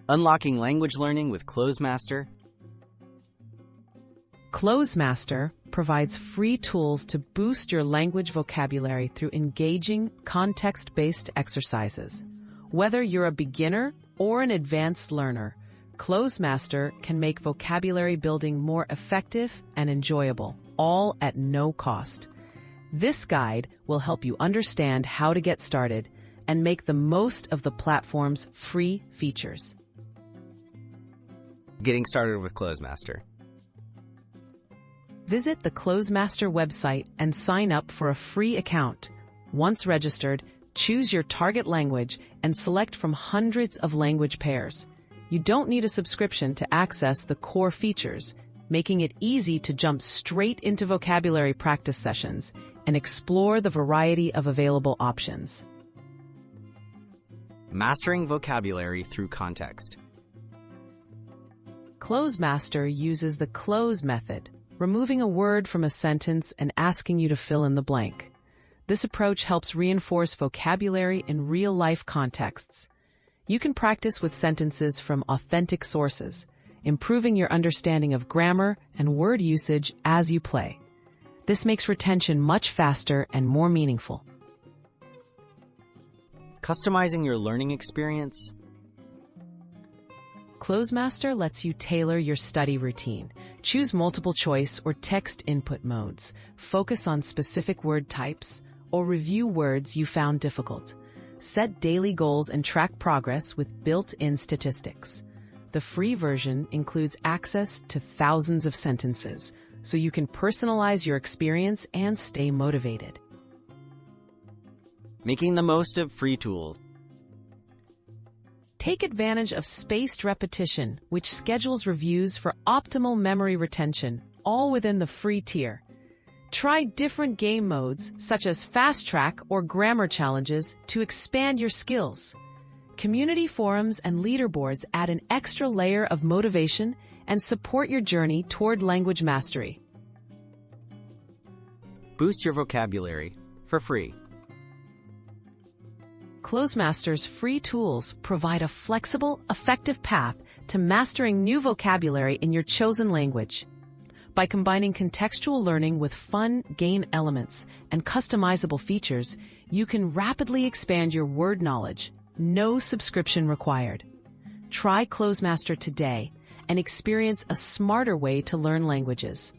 Unlocking language learning with Clozemaster. Clozemaster provides free tools to boost your language vocabulary through engaging, context-based exercises. Whether you're a beginner or an advanced learner, Clozemaster can make vocabulary building more effective and enjoyable, all at no cost. This guide will help you understand how to get started and make the most of the platform's free features. Getting started with Clozemaster. Visit the Clozemaster website and sign up for a free account. Once registered, choose your target language and select from hundreds of language pairs. You don't need a subscription to access the core features, making it easy to jump straight into vocabulary practice sessions and explore the variety of available options. Mastering vocabulary through context. Clozemaster uses the cloze method, removing a word from a sentence and asking you to fill in the blank. This approach helps reinforce vocabulary in real-life contexts. You can practice with sentences from authentic sources, improving your understanding of grammar and word usage as you play. This makes retention much faster and more meaningful. Customizing your learning experience. Clozemaster lets you tailor your study routine. Choose multiple choice or text input modes, focus on specific word types, or review words you found difficult. Set daily goals and track progress with built-in statistics. The free version includes access to thousands of sentences, so you can personalize your experience and stay motivated. Making the most of free tools. Take advantage of spaced repetition, which schedules reviews for optimal memory retention, all within the free tier. Try different game modes, such as Fast Track or Grammar Challenges, to expand your skills. Community forums and leaderboards add an extra layer of motivation and support your journey toward language mastery. Boost your vocabulary for free. Clozemaster's free tools provide a flexible, effective path to mastering new vocabulary in your chosen language. By combining contextual learning with fun game elements and customizable features, you can rapidly expand your word knowledge. No subscription required. Try Clozemaster today and experience a smarter way to learn languages.